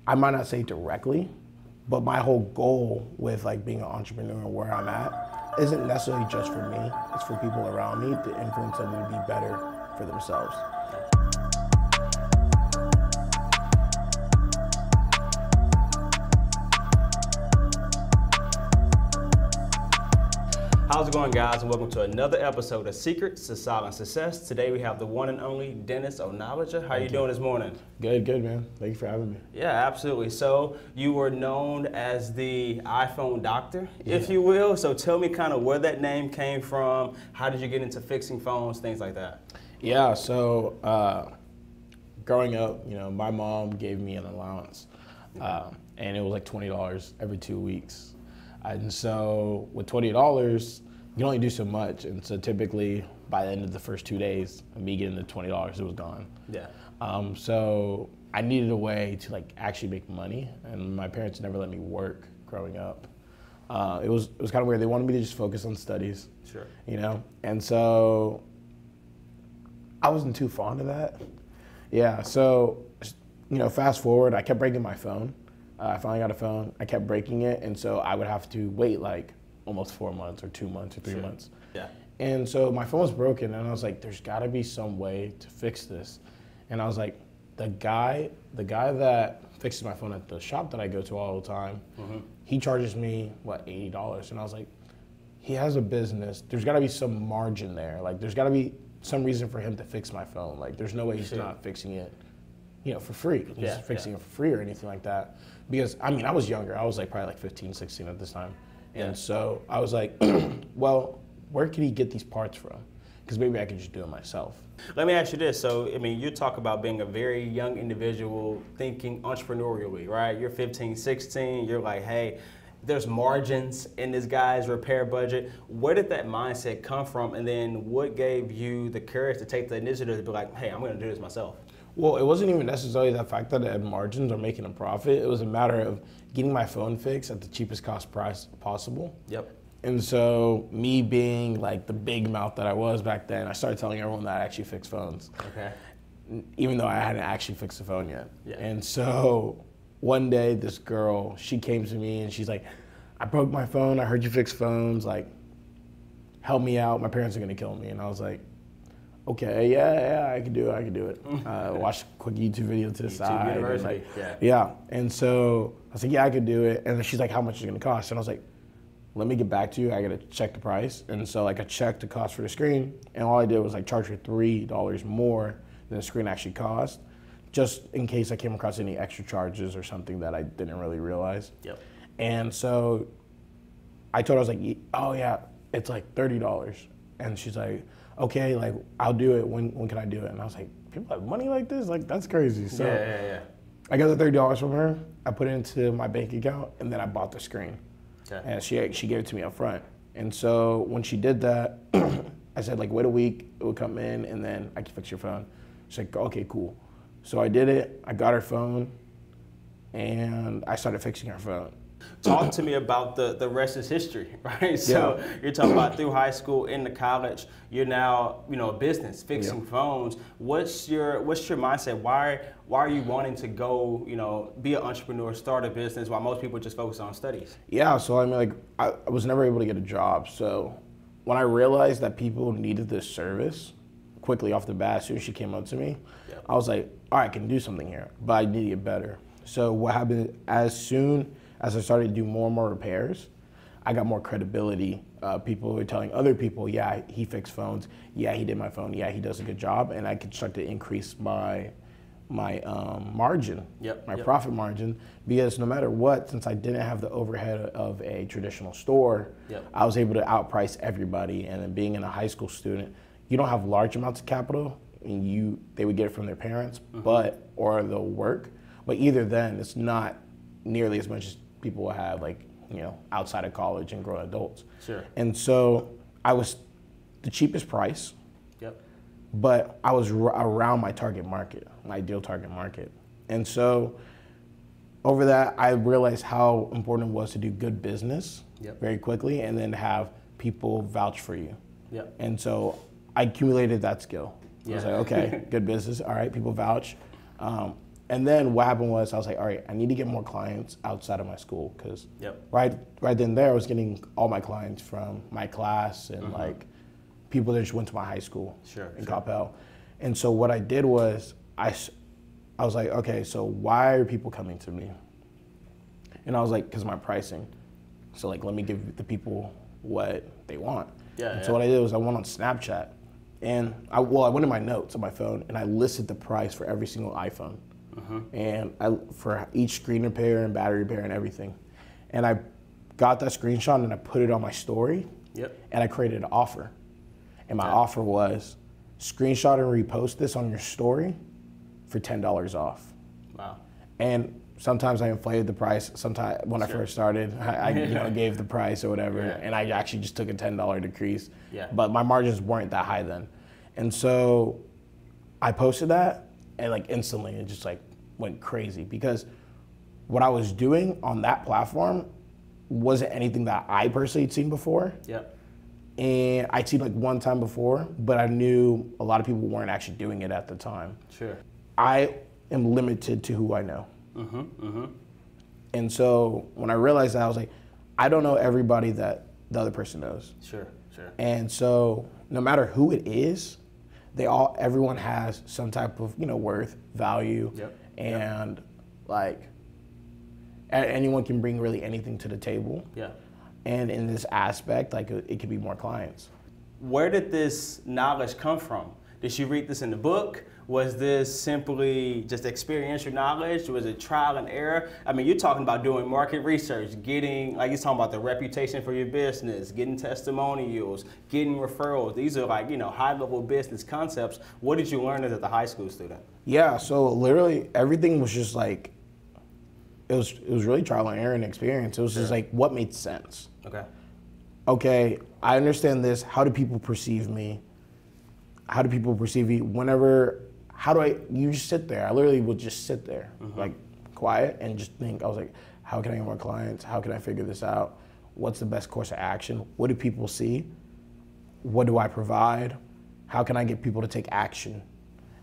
I might not say directly, but my whole goal with like being an entrepreneur and where I'm at isn't necessarily just for me. It's for people around me to influence them to be better for themselves. How's it going, guys, and welcome to another episode of Secrets to Silent Success. Today we have the one and only Dennis Onalaja. How are you doing this morning? Good, man. Thank you for having me. Yeah, absolutely. So you were known as the iPhone doctor, if you will. So tell me kind of where that name came from. How did you get into fixing phones, things like that? Yeah, so growing up, my mom gave me an allowance, and it was like $20 every 2 weeks. And so with $20, you can only do so much. And so typically by the end of the first 2 days of me getting the $20, it was gone. Yeah. So I needed a way to like actually make money, and my parents never let me work growing up. It was kind of weird. They wanted me to just focus on studies. Sure. And so I wasn't too fond of that. Yeah. So, fast forward, I kept breaking my phone. I finally got a phone. I kept breaking it, and so I would have to wait like almost 4 months or 2 months or 3 months. Yeah. And so my phone was broken, and I was like, there's got to be some way to fix this. And I was like, the guy that fixes my phone at the shop that I go to all the time, he charges me, $80? And I was like, he has a business. There's got to be some margin there. Like, there's got to be some reason for him to fix my phone. Like, there's no way he's not fixing it, for free. He's fixing it for free or anything like that. Because, I was younger. I was like probably like 15, 16 at this time. And so I was like, well, where can he get these parts from? Because maybe I could just do it myself. Let me ask you this. So, you talk about being a very young individual thinking entrepreneurially, right? You're 15, 16. You're like, hey, there's margins in this guy's repair budget. Where did that mindset come from? And then what gave you the courage to take the initiative to be like, hey, I'm going to do this myself? Well, it wasn't even necessarily the fact that it had margins or making a profit. It was a matter of getting my phone fixed at the cheapest cost price possible. Yep. And so me being like the big mouth that I was back then, I started telling everyone that I actually fixed phones. Okay. Even though I hadn't actually fixed a phone yet. Yeah. And so one day this girl, she came to me and she's like, I broke my phone. I heard you fix phones. Like, help me out. My parents are going to kill me. And I was like, okay, yeah, I can do it. Watch a quick YouTube video to the side. University, yeah. And so I was like, yeah, I could do it. And then she's like, how much is it gonna cost? And I was like, let me get back to you. I gotta check the price. And so like I checked the cost for the screen, and all I did was like charge her $3 more than the screen actually cost, just in case I came across any extra charges or something that I didn't really realize. Yep. And so I told her, I was like, oh yeah, it's like $30. And she's like, okay, like, I'll do it. When can I do it? And I was like, people have money like this? Like, that's crazy. So yeah. I got the $30 from her. I put it into my bank account, and then I bought the screen. Okay. And she gave it to me up front. And so when she did that, I said, like, wait a week. It would come in, and then I can fix your phone. She's like, okay, cool. So I did it. I got her phone, and I started fixing her phone. Talk to me about the rest is history, right? So you're talking about through high school, into college, you're now, a business, fixing phones. What's your mindset? Why are you wanting to go, be an entrepreneur, start a business while most people just focus on studies? Yeah, so I was never able to get a job. So when I realized that people needed this service, quickly off the bat, as soon as she came up to me, I was like, all right, I can do something here, but I need to get better. So what happened, as soon as I started to do more and more repairs, I got more credibility. People were telling other people, yeah, he fixed phones. Yeah, he did my phone. Yeah, he does a good job. And I could start to increase my margin, my profit margin, because no matter what, since I didn't have the overhead of a traditional store, I was able to outprice everybody. And then being a high school student, you don't have large amounts of capital. And they would get it from their parents, or they'll work. But either then, it's not nearly as much as people will have, like, outside of college and grown adults. Sure. And so I was the cheapest price, but I was around my target market, my ideal target market. And so over that, I realized how important it was to do good business very quickly, and then have people vouch for you. And so I accumulated that skill. I was like, okay, good business. All right, people vouch. And then what happened was I was like, all right, I need to get more clients outside of my school because right then and there I was getting all my clients from my class and like people that just went to my high school in Coppell. And so what I did was I was like, okay, so why are people coming to me? And I was like, because of my pricing. So like, let me give the people what they want. So what I did was I went on Snapchat and I went in my notes on my phone and I listed the price for every single iPhone. And for each screen repair and battery repair and everything. And I got that screenshot and I put it on my story. And I created an offer. And my offer was screenshot and repost this on your story for $10 off. Wow. And sometimes I inflated the price. Sometimes when I first started, I gave the price or whatever, and I actually just took a $10 decrease. But my margins weren't that high then. And so I posted that, and like instantly it just like went crazy because what I was doing on that platform wasn't anything that I personally had seen before. And I'd seen like one time before, but I knew a lot of people weren't actually doing it at the time. I am limited to who I know. And so when I realized that, I was like, I don't know everybody that the other person knows. And so no matter who it is, everyone has some type of worth, value, and like anyone can bring really anything to the table. And in this aspect, like it could be more clients. Where did this knowledge come from? Did you read this in the book? Was this simply just experiential knowledge? Was it trial and error? I mean, you're talking about doing market research, getting, like you're talking about the reputation for your business, getting testimonials, getting referrals. These are like, high-level business concepts. What did you learn as a high school student? Yeah, so literally everything was just like, it was really trial and error and experience. It was just like, what made sense? Okay, I understand this. How do people perceive me? How do people perceive you? You just sit there. I literally would just sit there, like quiet and just think. I was like, how can I get more clients? How can I figure this out? What's the best course of action? What do people see? What do I provide? How can I get people to take action?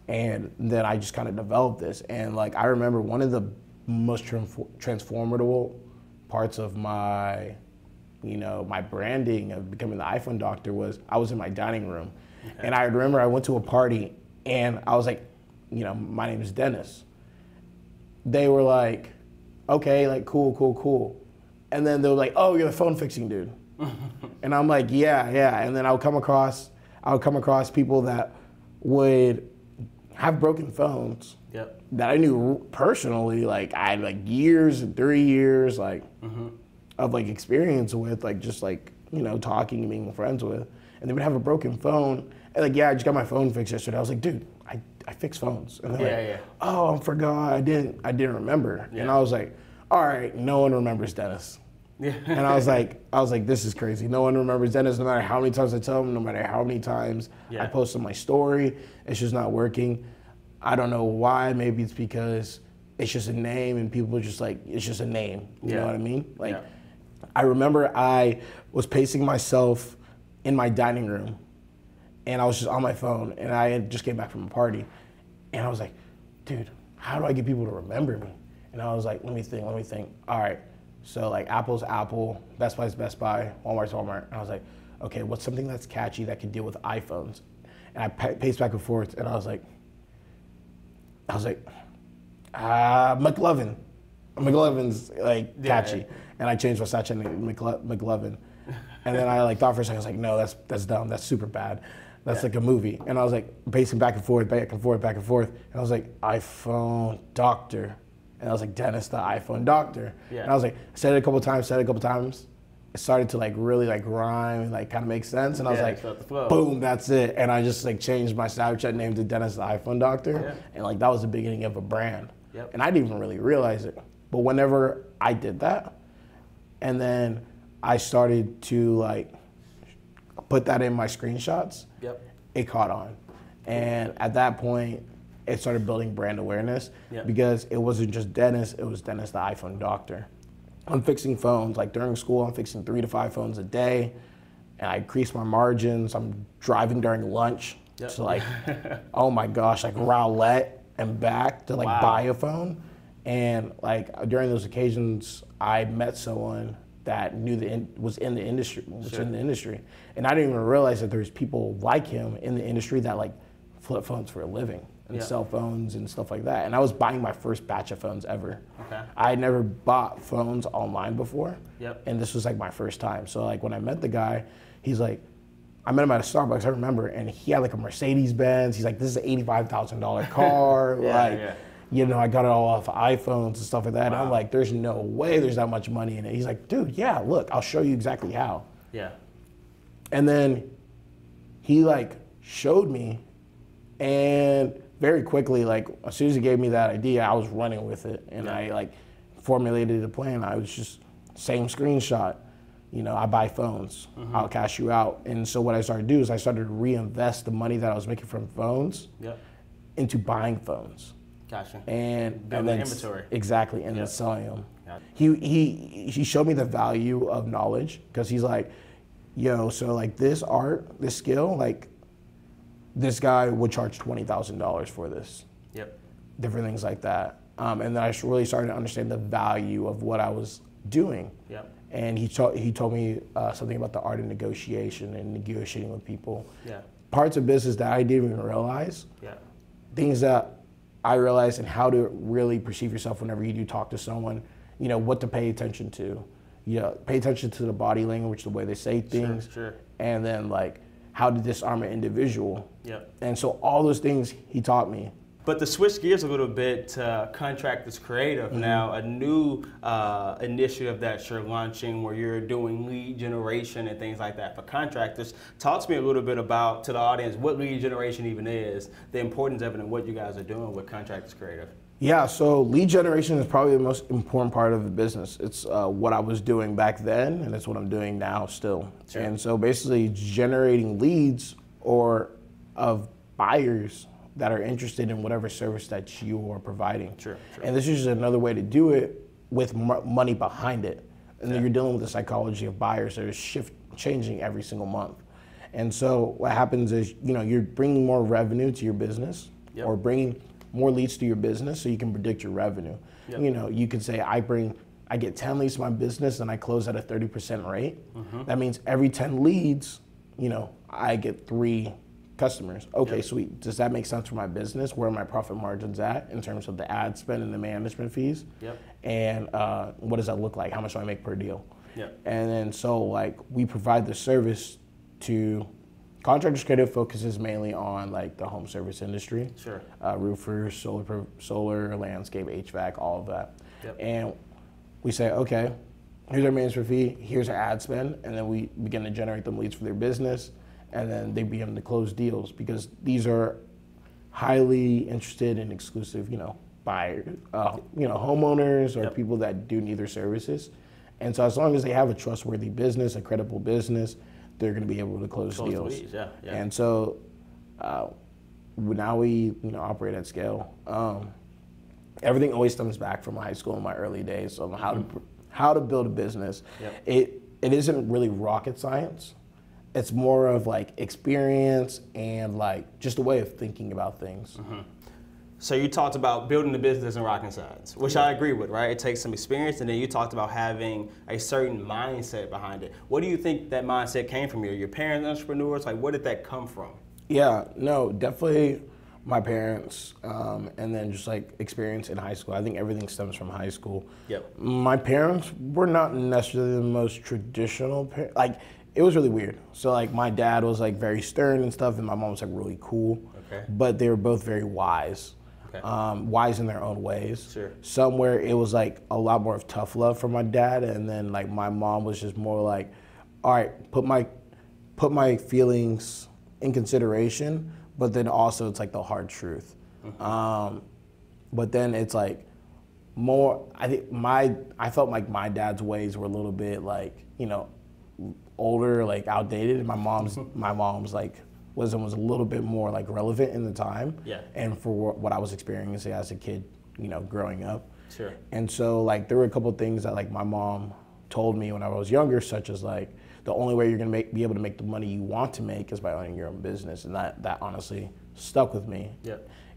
And then I just kind of developed this. And like, I remember one of the most transformative parts of my, my branding of becoming the iPhone doctor was I was in my dining room. And I remember I went to a party and I was like, my name is Dennis. They were like, okay, like cool. And then they were like, oh, you're the phone fixing dude. And I'm like, yeah. And then I would come across people that would have broken phones that I knew personally. Like I had like 3 years like of like experience with, like just like, talking and being friends with. And they would have a broken phone. And like, I just got my phone fixed yesterday. I was like, dude, I fix phones. And they're like, oh, I forgot. I didn't remember. And I was like, all right, no one remembers Dennis. And I was like, this is crazy. No one remembers Dennis, no matter how many times I tell them, no matter how many times I post on my story, it's just not working. I don't know why. Maybe it's because it's just a name and people are just like, it's just a name. You know what I mean? Like, I remember I was pacing myself in my dining room and I was just on my phone and I had just came back from a party and I was like, dude, how do I get people to remember me? And I was like, let me think. All right, so like Apple's Apple, Best Buy's Best Buy, Walmart's Walmart. And I was like, okay, what's something that's catchy that can deal with iPhones? And I paced back and forth and I was like, McLovin. McLovin's like catchy. And I changed my Snapchat name to McLovin. And then I like thought for a second, I was like, no, that's dumb. That's super bad. That's like a movie. And I was like pacing back and forth. And I was like, iPhone doctor. And I was like, Dennis, the iPhone doctor. And I was like, I said it a couple times. It started to like really like rhyme and like kind of make sense. And I was like, boom, that's it. And I just like changed my Snapchat name to Dennis, the iPhone doctor. And like that was the beginning of a brand. And I didn't even really realize it. But whenever I did that, and then I started to like put that in my screenshots, it caught on. And at that point, it started building brand awareness because it wasn't just Dennis, it was Dennis the iPhone doctor. I'm fixing phones, like during school, I'm fixing 3 to 5 phones a day, and I increase my margins. I'm driving during lunch. So like, oh my gosh, like Rowlett and back to like buy a phone. And like during those occasions, I met someone that knew was in the industry, and I didn't even realize that there's people like him in the industry that like flip phones for a living and cell phones and stuff like that. And I was buying my first batch of phones ever. Okay. I had never bought phones online before, and this was like my first time. So like when I met the guy, he's like, I met him at a Starbucks, I remember, and he had like a Mercedes Benz. He's like, this is an $85,000 car. You know, I got it all off of iPhones and stuff like that. And I'm like, there's no way there's that much money in it. He's like, dude, yeah, look, I'll show you exactly how. Yeah. And then he like showed me, and very quickly, like as soon as he gave me that idea, I was running with it. And I like formulated a plan. I was just same screenshot. You know, I buy phones, I'll cash you out. And so what I started to do is I started to reinvest the money that I was making from phones into buying phones. Gotcha. And then inventory. Exactly, and then selling them. He showed me the value of knowledge, because he's like, yo, so like this art, this skill, like this guy would charge $20,000 for this. Different things like that. And then I really started to understand the value of what I was doing. And he told me something about the art of negotiation and negotiating with people. Parts of business that I didn't even realize. Things that I realized, and how to really perceive yourself whenever you do talk to someone. You know, what to pay attention to. You know, pay attention to the body language, the way they say things. And then like how to disarm an individual. And so all those things he taught me. But to switch gears a little bit to Contractors Creative now, a new initiative that you're launching where you're doing lead generation and things like that for contractors. Talk to me a little bit about, to the audience, what lead generation even is, the importance of it, and what you guys are doing with Contractors Creative. Yeah, so lead generation is probably the most important part of the business. It's what I was doing back then, and it's what I'm doing now still. And so basically generating leads or of buyers that are interested in whatever service that you are providing. And this is just another way to do it with money behind it. And then you're dealing with the psychology of buyers that are changing every single month. And so what happens is, you know, you're bringing more revenue to your business or bringing more leads to your business so you can predict your revenue. You know, you could say, I get 10 leads to my business and I close at a 30% rate. That means every 10 leads, you know, I get 3 customers. Okay, sweet. Does that make sense for my business? Where are my profit margins at in terms of the ad spend and the management fees? And what does that look like? How much do I make per deal? And then so like we provide the service to Contractors Creative. Focuses mainly on like the home service industry. Roofers, solar, landscape, HVAC, all of that. And we say, okay, here's our management fee, here's our ad spend, and then we begin to generate them leads for their business. And then they begin to close deals, because these are highly interested and exclusive, you know, buyers, you know, homeowners or people that do need their services. And so as long as they have a trustworthy business, a credible business, they're going to be able to close deals. And so now we, you know, operate at scale. Everything always stems back from high school in my early days on how to build a business. It isn't really rocket science. It's more of like experience and like just a way of thinking about things. So you talked about building the business and rocking sides, which I agree with, right? It takes some experience, and then you talked about having a certain mindset behind it. What do you think that mindset came from? Your parents entrepreneurs? Like, where did that come from? Yeah, no, definitely my parents, and then just like experience in high school. I think everything stems from high school. My parents were not necessarily the most traditional like. It was really weird. So like my dad was like very stern and stuff, and my mom was like really cool. But they were both very wise. Wise in their own ways. Somewhere it was like a lot more of tough love from my dad, and then like my mom was just more like, all right, put my feelings in consideration, but then also it's like the hard truth. But then it's like more. I felt like my dad's ways were a little bit like, you know, older, like outdated, and my mom's like wisdom was a little bit more like relevant in the time and for what I was experiencing as a kid, you know, growing up. And so like there were a couple of things that like my mom told me when I was younger, such as like the only way you're gonna be able to make the money you want to make is by owning your own business, and that honestly stuck with me.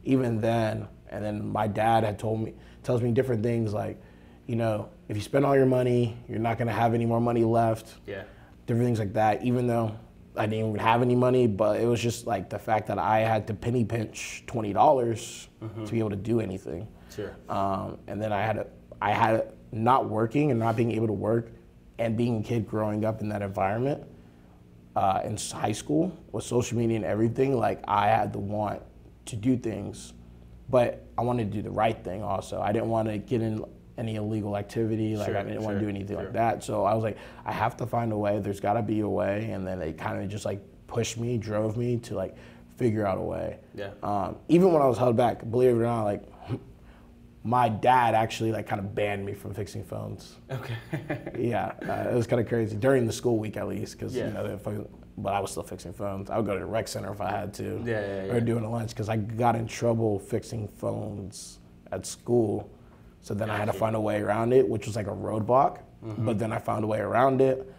even then, and then my dad had tells me different things like, you know, if you spend all your money, you're not gonna have any more money left. Yeah. Different things like that, even though I didn't even have any money, but it was just like the fact that I had to penny pinch $20 to be able to do anything. Sure. And then I had not working and not being able to work and being a kid growing up in that environment in high school with social media and everything, like I had the want to do things, but I wanted to do the right thing also. I didn't want to get in any illegal activity, like I didn't want to do anything like that. So I was like, I have to find a way, there's gotta be a way. And then they kind of just like pushed me, drove me to like figure out a way. Yeah. Even when I was held back, believe it or not, like my dad actually like kind of banned me from fixing phones. Okay. Yeah, it was kind of crazy during the school week at least, because you know, but I was still fixing phones. I would go to the rec center if I had to, or doing a lunch, because I got in trouble fixing phones at school. So then I had to find a way around it, which was like a roadblock. But then I found a way around it,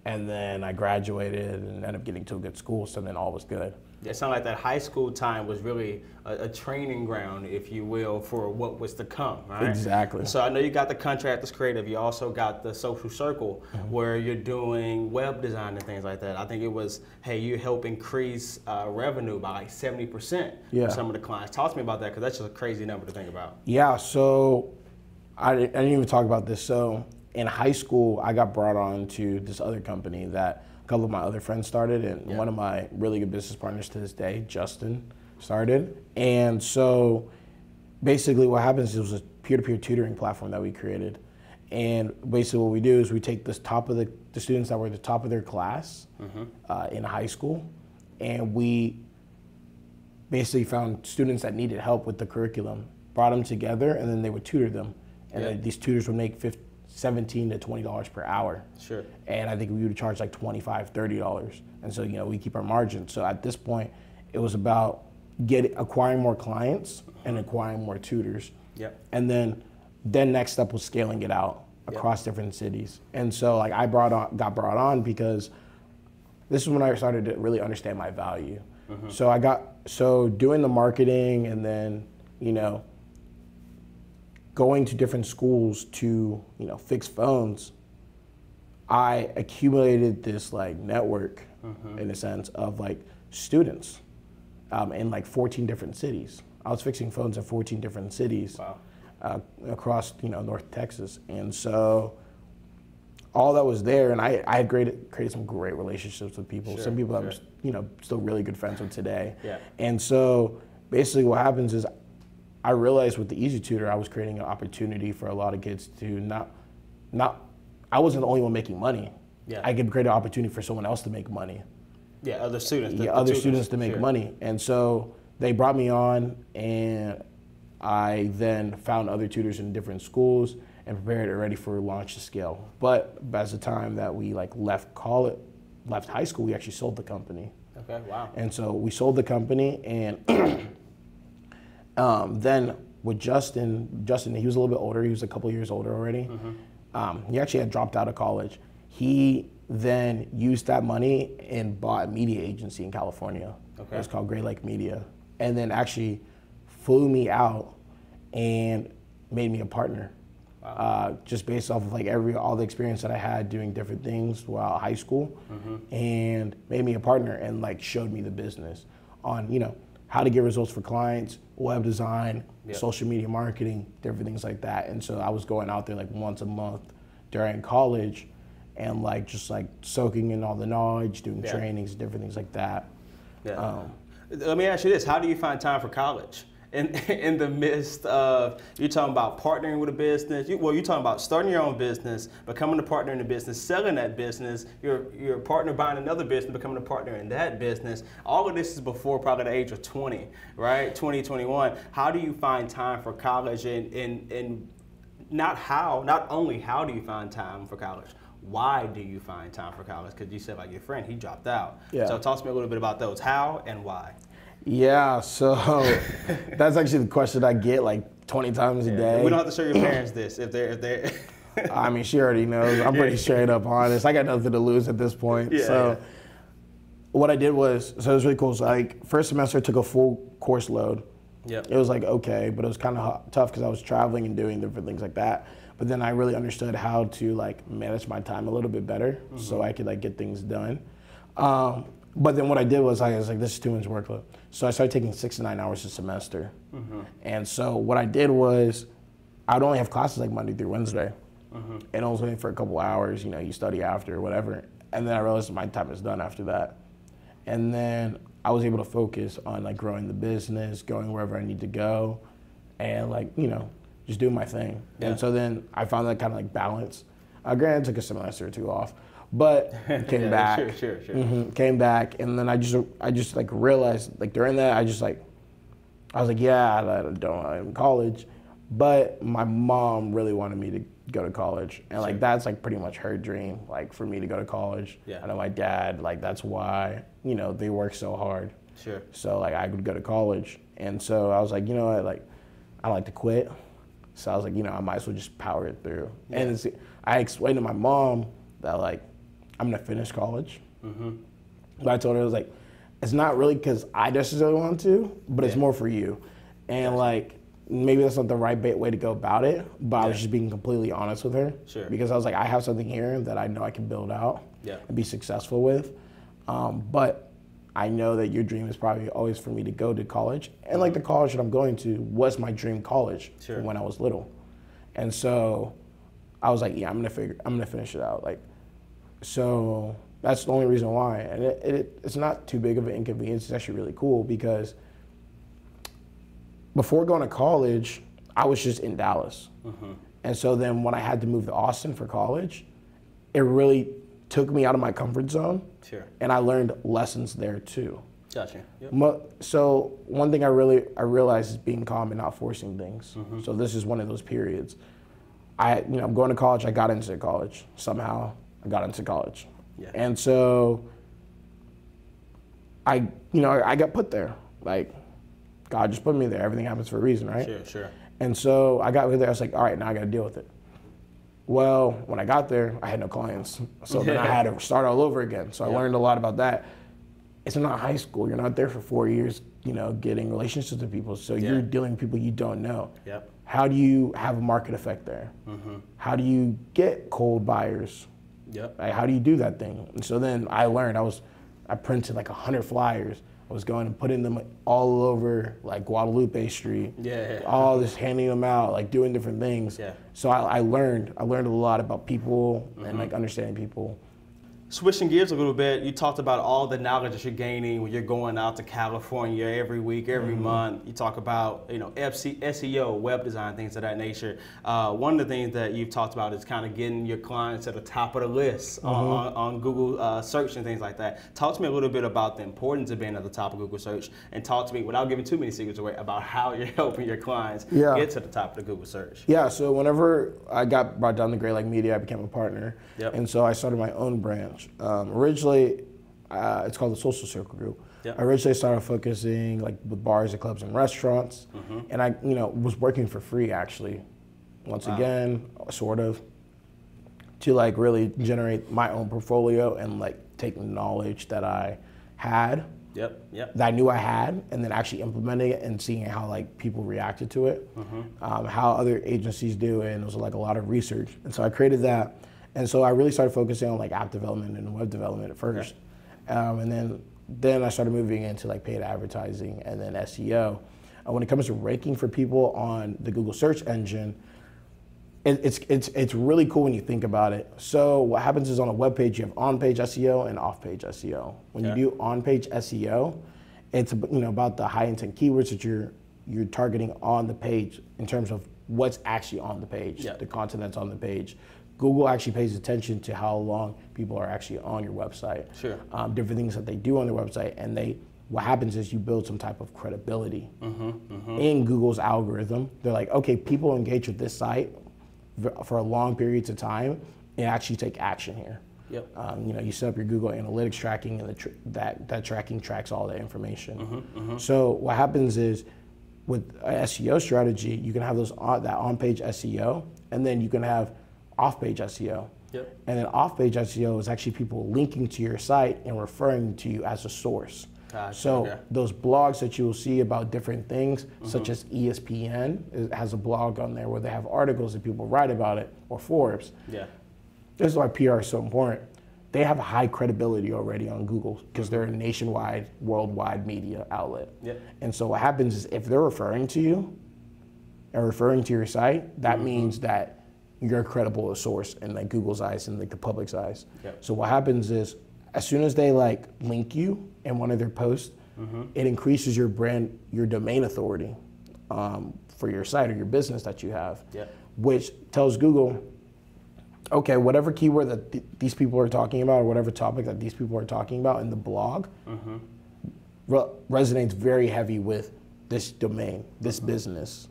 and then I graduated and ended up getting to a good school. So then all was good. It sounded like that high school time was really a training ground, if you will, for what was to come, right? Exactly. So I know you got the Contractors Creative. You also got the Social Circle, where you're doing web design and things like that. I think it was, hey, you help increase revenue by like 70% for some of the clients. Talk to me about that, because that's just a crazy number to think about. Yeah, so I didn't even talk about this. So in high school, I got brought on to this other company that a couple of my other friends started, and one of my really good business partners to this day, Justin, started. And so basically what happens is it was a peer-to-peer tutoring platform that we created. And basically what we do is we take the students that were at the top of their class in high school, and we basically found students that needed help with the curriculum, brought them together, and then they would tutor them. And then these tutors would make $17 to $20 per hour. Sure. And I think we would charge like $25, $30. And so, you know, we keep our margin. So at this point, it was about acquiring more clients and acquiring more tutors. Yep. And then next step was scaling it out across different cities. And so like I got brought on because this is when I started to really understand my value. So doing the marketing and then, you know, going to different schools to, you know, fix phones, I accumulated this like network in a sense of like students in like 14 different cities. I was fixing phones in 14 different cities across, you know, North Texas. And so all that was there, and I had created some great relationships with people. Some people I'm, you know, still really good friends with today. And so basically what happens is I realized with the Easy Tutor, I was creating an opportunity for a lot of kids to I wasn't the only one making money. I could create an opportunity for someone else to make money. Other students. Other students to make money. And so they brought me on, and I then found other tutors in different schools and prepared it ready for launch to scale. But by the time that we like left high school, we actually sold the company. Okay, wow. And so we sold the company, and then with Justin, he was a little bit older. He was a couple years older already. He actually had dropped out of college. He then used that money and bought a media agency in California. It was called Great Lake Media. And then actually flew me out and made me a partner. Just based off of like all the experience that I had doing different things while high school, and made me a partner and like showed me the business on, you know, how to get results for clients, web design, social media marketing, different things like that. And so I was going out there like once a month during college and like just like soaking in all the knowledge, doing trainings, different things like that. Let me ask you this, how do you find time for college? In the midst of, you're talking about partnering with a business, you're talking about starting your own business, becoming a partner in the business, selling that business, you're a partner buying another business, becoming a partner in that business. All of this is before probably the age of 20, right? 20, 21. How do you find time for college, and not only how do you find time for college, why do you find time for college? Because you said like your friend, he dropped out. So talk to me a little bit about those, how and why. Yeah, so that's actually the question I get like 20 times a day. We don't have to show your parents this if they're I mean, she already knows. I'm pretty straight up honest. I got nothing to lose at this point. What I did was, so it was really cool. So like first semester I took a full course load, Yep. It was like okay, but it was kind of tough because I was traveling and doing different things like that. But then I really understood how to like manage my time a little bit better, so I could like get things done. But then what I did was I was like, this is too much workload. So I started taking 6 to 9 hours a semester. And so what I did was I would only have classes like Monday through Wednesday. And I was waiting for a couple hours, you know, you study after or whatever. And then I realized my time is done after that. And then I was able to focus on like growing the business, going wherever I need to go, and like, you know, just doing my thing. Yeah. And so then I found that kind of like balance. Granted, I took a semester or two off, but came back. Sure. Came back, and then I just like realized like during that I was like, yeah, I'm in college, but my mom really wanted me to go to college, and like that's like pretty much her dream, like for me to go to college. Yeah. I know my dad, like that's why, you know, they work so hard. Sure. So like I could go to college, and so I was like, you know what, like I don't like to quit. So I was like, you know, I might as well just power it through. Yeah. And I explained to my mom that like, I'm gonna finish college. But I told her, I was like, it's not really because I necessarily want to, but it's more for you. And like, maybe that's not the right way to go about it, but I was just being completely honest with her. Sure. Because I was like, I have something here that I know I can build out and be successful with. But I know that your dream is probably always for me to go to college. And like the college that I'm going to was my dream college when I was little. And so I was like, yeah, I'm gonna finish it out. Like, so that's the only reason why. And it's not too big of an inconvenience. It's actually really cool because before going to college, I was just in Dallas. And so then when I had to move to Austin for college, it really took me out of my comfort zone. Sure. And I learned lessons there too. Gotcha. Yep. So one thing I realized is being calm and not forcing things. So this is one of those periods. I'm going to college. I got into college somehow. I got into college, and so I got put there. Like God just put me there. Everything happens for a reason, right? Sure. And so I got there. I was like, all right, now I got to deal with it. Well, when I got there, I had no clients, so then I had to start all over again. So I learned a lot about that. It's not high school. You're not there for 4 years, you know, getting relationships with people. So you're dealing with people you don't know. Yep. How do you have a market effect there? How do you get cold buyers? Yep. Like, how do you do that thing? And so then I learned. I printed like 100 flyers. I was going and putting them all over like Guadalupe Street. All this, handing them out, like doing different things. So I learned a lot about people and like understanding people. Switching gears a little bit, you talked about all the knowledge that you're gaining when you're going out to California every week, every month. You talk about, you know, SEO, web design, things of that nature. One of the things that you've talked about is kind of getting your clients at the top of the list on Google search and things like that. Talk to me a little bit about the importance of being at the top of Google search, and talk to me, without giving too many secrets away, about how you're helping your clients get to the top of the Google search. Yeah, so whenever I got brought down to Great Lake Media, I became a partner. And so I started my own branch. Originally, it's called the Social Circle Group. I originally started focusing like with bars and clubs and restaurants, and I, you know, was working for free actually. Once again, sort of, to like really generate my own portfolio and like take the knowledge that I had, that I knew I had, and then actually implementing it and seeing how like people reacted to it, how other agencies do it, and it was like a lot of research. And so I created that. And so I really started focusing on like app development and web development at first. And then I started moving into like paid advertising and then SEO. When it comes to ranking for people on the Google search engine, it's really cool when you think about it. So what happens is on a web page, you have on-page SEO and off-page SEO. When you do on-page SEO, it's, you know, about the high intent keywords that you're targeting on the page in terms of what's actually on the page, the content that's on the page. Google actually pays attention to how long people are actually on your website. Different things that they do on their website, and what happens is you build some type of credibility in Google's algorithm. They're like, okay, people engage with this site for a long periods of time and actually take action here. You know, you set up your Google Analytics tracking, and that tracking tracks all the information. So what happens is with a SEO strategy, you can have that on-page SEO, and then you can have off-page SEO. And then off-page SEO is actually people linking to your site and referring to you as a source. Gotcha. So those blogs that you will see about different things, such as ESPN has a blog on there where they have articles that people write about it, or Forbes. Yeah. This is why PR is so important. They have high credibility already on Google because they're a nationwide, worldwide media outlet. Yep. And so what happens is if they're referring to you and referring to your site, that means that you're a credible source in like Google's eyes and like the public's eyes. Yep. So what happens is as soon as they like link you in one of their posts, it increases your brand, your domain authority for your site or your business that you have, which tells Google, okay, whatever keyword that these people are talking about or whatever topic that these people are talking about in the blog resonates very heavy with this domain, this business.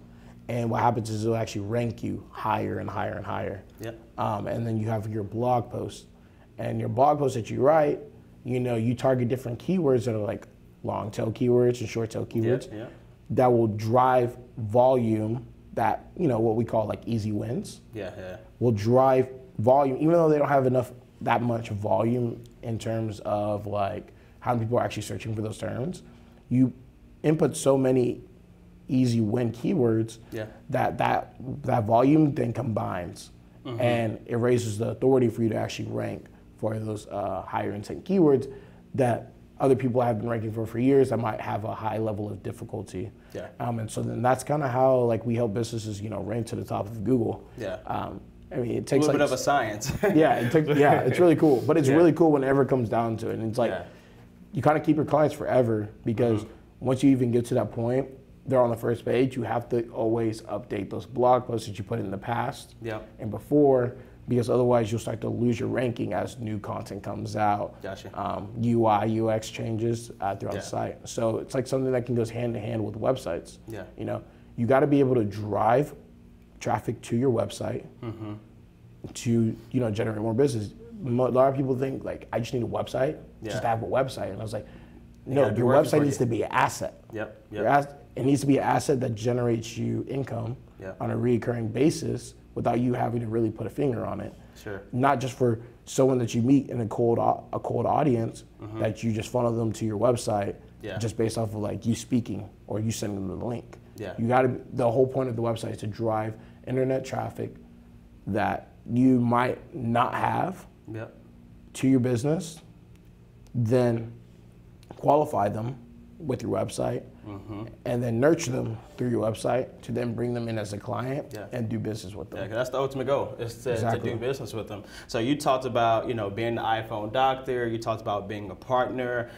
And what happens is it'll actually rank you higher and higher and higher. And then you have your blog post. And your blog post that you write, you know, you target different keywords that are like long tail keywords and short tail keywords that will drive volume that, you know, what we call like easy wins. Will drive volume, even though they don't have that much volume in terms of like how many people are actually searching for those terms. You input so many easy win keywords that volume then combines and it raises the authority for you to actually rank for those higher intent keywords that other people have been ranking for years that might have a high level of difficulty. And so then that's kind of how like we help businesses, you know, rank to the top of Google. I mean, it takes a little bit of a science. It's really cool. But it's really cool whenever it comes down to it. And it's like, you kind of keep your clients forever because once you even get to that point, they're on the first page. You have to always update those blog posts that you put in the past and before, because otherwise you'll start to lose your ranking as new content comes out. UI, UX changes throughout the site. So it's like something that can go hand in hand with websites. You know, you got to be able to drive traffic to your website to, you know, generate more business. A lot of people think like, I just need a website, just to have a website. And I was like, no, your website needs to be an asset. It needs to be an asset that generates you income on a recurring basis without you having to really put a finger on it. Not just for someone that you meet in a cold audience that you just funnel them to your website just based off of like you speaking or you sending them the link. You got to. The whole point of the website is to drive internet traffic that you might not have to your business, then qualify them with your website, and then nurture them through your website to then bring them in as a client and do business with them. Cause that's the ultimate goal, is to do business with them. So you talked about, you know, being the iPhone doctor, you talked about being a partner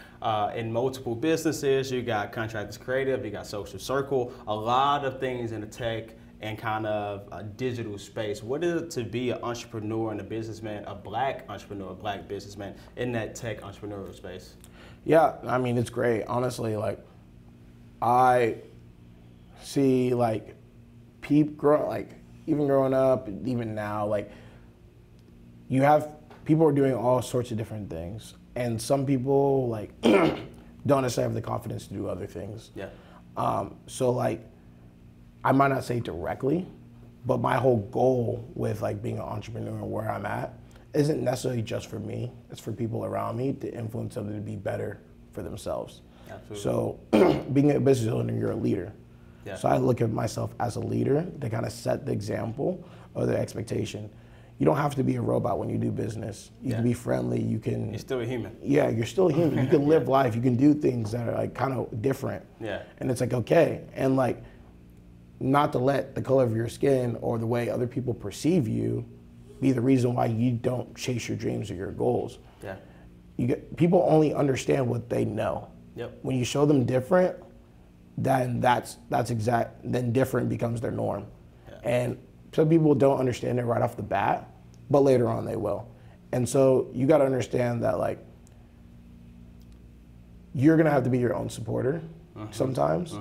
in multiple businesses, you got Contractors Creative, you got Social Circle, a lot of things in the tech and kind of a digital space. What is it to be an entrepreneur and a businessman, a black entrepreneur, a black businessman in that tech entrepreneurial space? Yeah, I mean, it's great. Honestly, like, I see, like, even growing up, even now, like, you have, people are doing all sorts of different things. And some people, like, don't necessarily have the confidence to do other things. So, like, I might not say directly, but my whole goal with, like, being an entrepreneur and where I'm at isn't necessarily just for me. It's for people around me to influence them to be better for themselves. So being a business owner, you're a leader. So I look at myself as a leader to kind of set the example or the expectation. You don't have to be a robot when you do business. You can be friendly. You can. You're still a human. Yeah, you're still a human. You can live life. You can do things that are like kind of different. And it's like, okay. And like, not to let the color of your skin or the way other people perceive you be the reason why you don't chase your dreams or your goals. People only understand what they know. When you show them different, then then different becomes their norm. And some people don't understand it right off the bat, but later on they will. And so you got to understand that, like, you're gonna have to be your own supporter sometimes.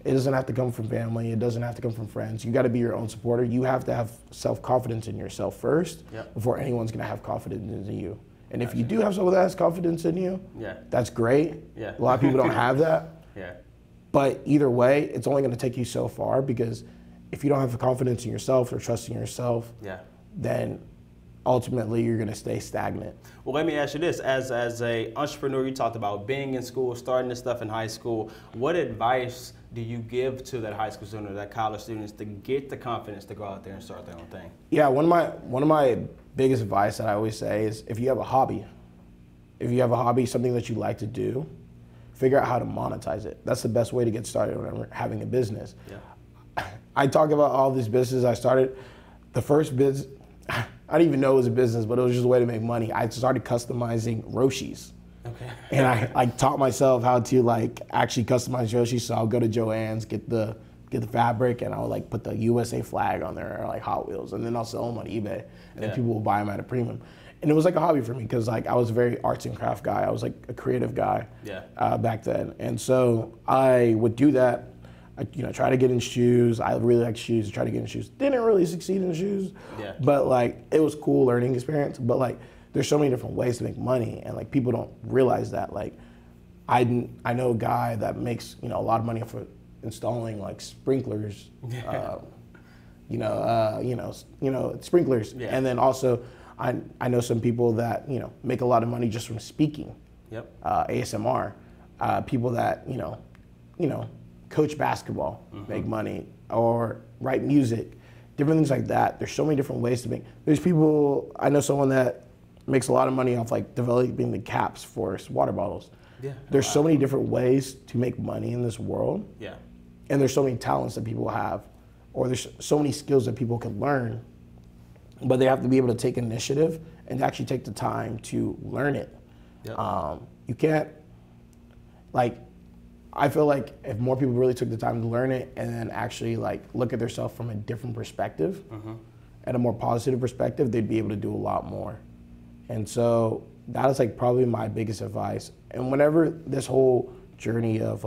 It doesn't have to come from family. It doesn't have to come from friends. You got to be your own supporter. You have to have self-confidence in yourself first before anyone's gonna have confidence in you. And if you do have someone that has confidence in you, that's great. A lot of people don't have that. But either way, it's only gonna take you so far, because if you don't have the confidence in yourself or trust in yourself, then ultimately you're gonna stay stagnant. Well, let me ask you this: as a entrepreneur, you talked about being in school, starting this stuff in high school. What advice do you give to that high school student or that college students to get the confidence to go out there and start their own thing? Yeah, one of my biggest advice that I always say is if you have a hobby, something that you like to do, figure out how to monetize it. That's the best way to get started when having a business. Yeah. I talk about all these businesses I started. The first business, I didn't even know it was a business, but it was just a way to make money. I started customizing Roshis. Okay. And I taught myself how to actually customize Roshis. So I'll go to Joann's, get the fabric, and I'll put the USA flag on there, or Hot Wheels, and then I'll sell them on eBay, and then people will buy them at a premium. And it was a hobby for me because I was a very arts and craft guy. I was a creative guy back then, and so I would do that. I try to get in shoes. I really like shoes. Try to get in shoes. Didn't really succeed in shoes, but it was cool learning experience. But there's so many different ways to make money, and people don't realize that. I know a guy that makes a lot of money for installing sprinklers, sprinklers, and then also I know some people that make a lot of money just from speaking, ASMR, people that coach basketball, make money, or write music, different things like that. There's so many different ways to make. There's people, I know someone that makes a lot of money off developing the caps for water bottles. Yeah. There's so many different ways to make money in this world. Yeah. And there's so many talents that people have, or there's so many skills that people can learn, but they have to be able to take initiative and actually take the time to learn it. Yeah. You can't, I feel if more people really took the time to learn it and then actually look at themselves from a different perspective, and a more positive perspective, they'd be able to do a lot more. And so that is probably my biggest advice. And whenever this whole journey of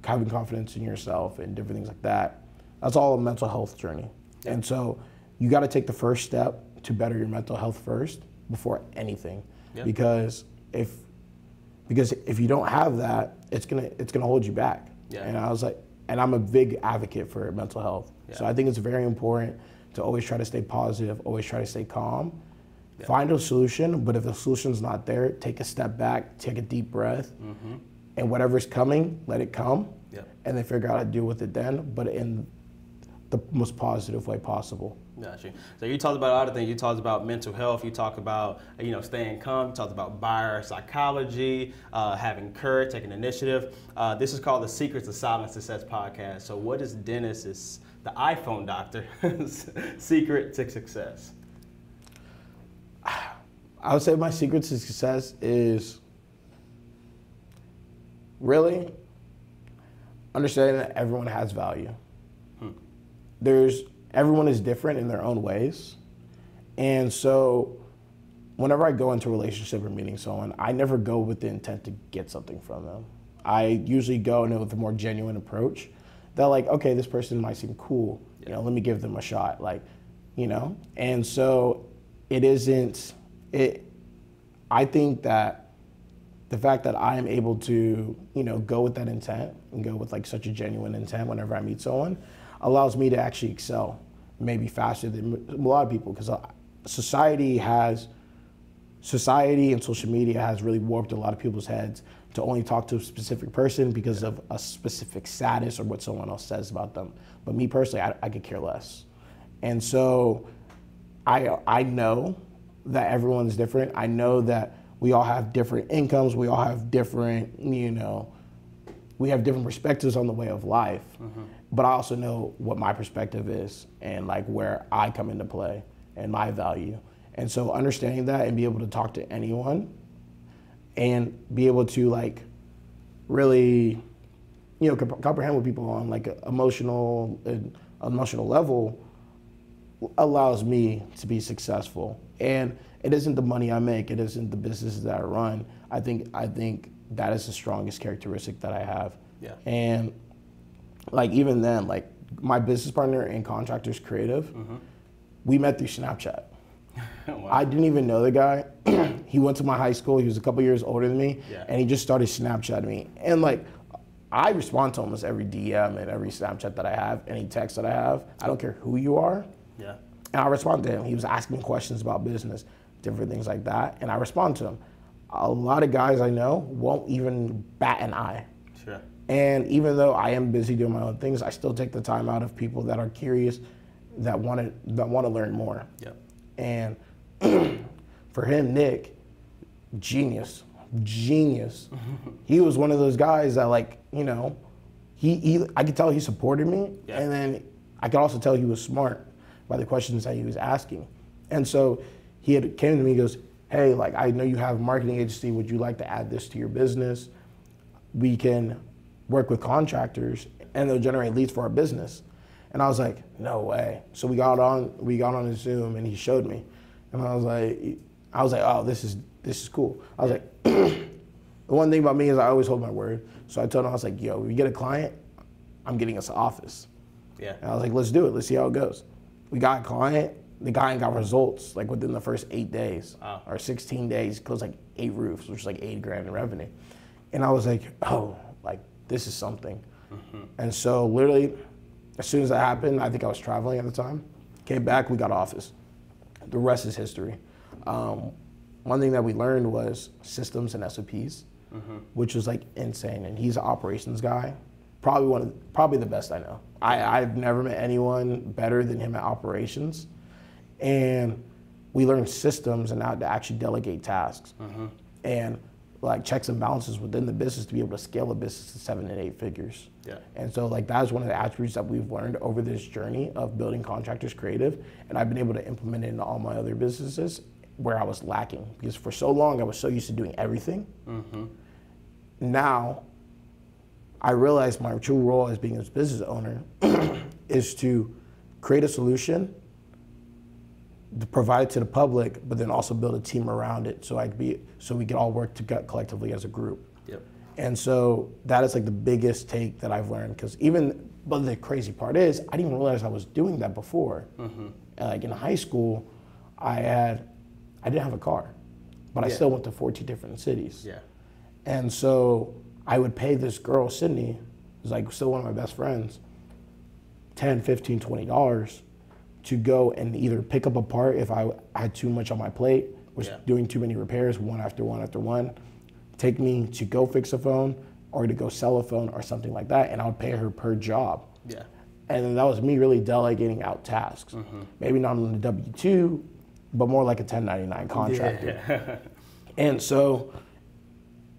having confidence in yourself and different things like that, that's all a mental health journey. Yeah. And so you got to take the first step to better your mental health first before anything. Yeah. Because if you don't have that, it's gonna hold you back. Yeah. And I'm a big advocate for mental health. Yeah. So I think it's very important to always try to stay positive, always try to stay calm. Yeah. Find a solution, but if the solution's not there, take a step back, take a deep breath, and whatever's coming, let it come, and then figure out how to deal with it then, but in the most positive way possible. Gotcha. So you talked about a lot of things. You talked about mental health. You talked about staying calm. You talked about buyer psychology, having courage, taking initiative. This is called the Secrets of Silent Success podcast. So what is Dennis's, the iPhone doctor's secret to success? I would say my secret to success is really understanding that everyone has value. Everyone is different in their own ways. And so whenever I go into a relationship or meeting someone, I never go with the intent to get something from them. I usually go in with a more genuine approach that okay, this person might seem cool. Let me give them a shot. And so I think that the fact that I am able to, go with that intent and go with such a genuine intent whenever I meet someone allows me to actually excel maybe faster than a lot of people, because society and social media has really warped a lot of people's heads to only talk to a specific person because of a specific status or what someone else says about them. But me personally, I could care less. And so I know that everyone's different. I know that we all have different incomes. We all have different, we have different perspectives on the way of life. But I also know what my perspective is and where I come into play and my value. And so understanding that and be able to talk to anyone and be able to really, comprehend with people on an emotional level allows me to be successful. And it isn't the money I make, it isn't the businesses that I run. I think that is the strongest characteristic that I have. Yeah. And even then, my business partner in Contractors Creative, we met through Snapchat. Wow. I didn't even know the guy. He went to my high school. He was a couple years older than me, and he just started Snapchatting me. And I respond to almost every DM and every Snapchat that I have, any text that I have. I don't care who you are. Yeah. And I respond to him. He was asking me questions about business, different things like that, and I respond to him. A lot of guys I know won't even bat an eye. Sure. And even though I am busy doing my own things, I still take the time out of people that are curious, that want to learn more. Yep. And for him, Nick, genius. He was one of those guys that, like, you know, I could tell he supported me, yeah. and then I could also tell he was smart by the questions that he was asking. And so he had came to me, he goes, hey, like, I know you have a marketing agency, would you like to add this to your business? We can work with contractors and they'll generate leads for our business. And I was like, no way. So we got on a Zoom and he showed me. And I was like, oh, this is cool. I was like, the one thing about me is I always hold my word. So I told him, I was like, yo, if you get a client, I'm getting us an office. Yeah. And I was like, let's do it. Let's see how it goes. We got a client. The guy got results like within the first 8 days. Wow. Or 16 days, closed like 8 roofs, which is like $8,000 in revenue. And I was like, oh, like this is something. Mm-hmm. And so literally, as soon as that happened, I think I was traveling at the time, came back, we got an office. The rest is history. One thing that we learned was systems and SOPs, which was like insane. And he's an operations guy, probably the best I know. I've never met anyone better than him at operations. And we learned systems and how to actually delegate tasks. And like checks and balances within the business to be able to scale a business to 7 and 8 figures. Yeah. And so like that is one of the attributes that we've learned over this journey of building Contractors Creative. And I've been able to implement it into all my other businesses where I was lacking. Because for so long I was so used to doing everything. Now I realize my true role as being a business owner is to create a solution, to provide it to the public, but then also build a team around it so we can all work together collectively as a group. Yep. And so that is like the biggest take that I've learned, because but the crazy part is I didn't even realize I was doing that before. And like in high school, I didn't have a car, but I still went to 14 different cities. Yeah. And so I would pay this girl, Sydney, who's like still one of my best friends, $10, $15, $20 to go and either pick up a part if I had too much on my plate, was doing too many repairs, one after one after one, take me to go fix a phone or to go sell a phone or something like that, and I would pay her per job. Yeah. And then that was me really delegating out tasks. Maybe not on the W-2, but more like a 1099 contractor. Yeah. And so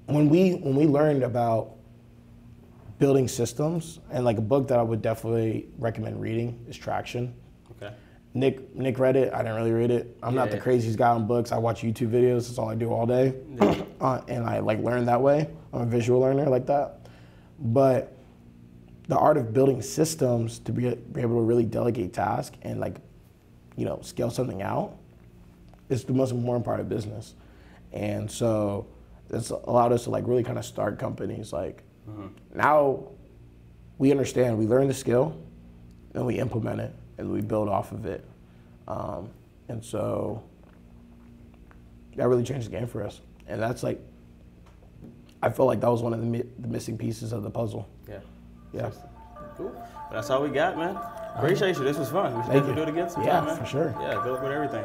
when we learned about building systems, and like a book that I would definitely recommend reading is Traction. Okay. Nick read it. I didn't really read it. I'm not the craziest guy on books. I watch YouTube videos. That's all I do all day. Yeah. And I like learn that way. I'm a visual learner like that. But the art of building systems to be able to really delegate tasks and like, you know, scale something out is the most important part of business. And so it's allowed us to like really kind of start companies. Like now we understand, we learn the skill and we implement it and we build off of it. And so that really changed the game for us. And that's like, I felt like that was one of the missing pieces of the puzzle. Yeah. Yeah. Cool. Well, that's all we got, man. Appreciate you. This was fun. We should definitely do it again sometime, man. Yeah, for sure. Yeah, good luck with everything.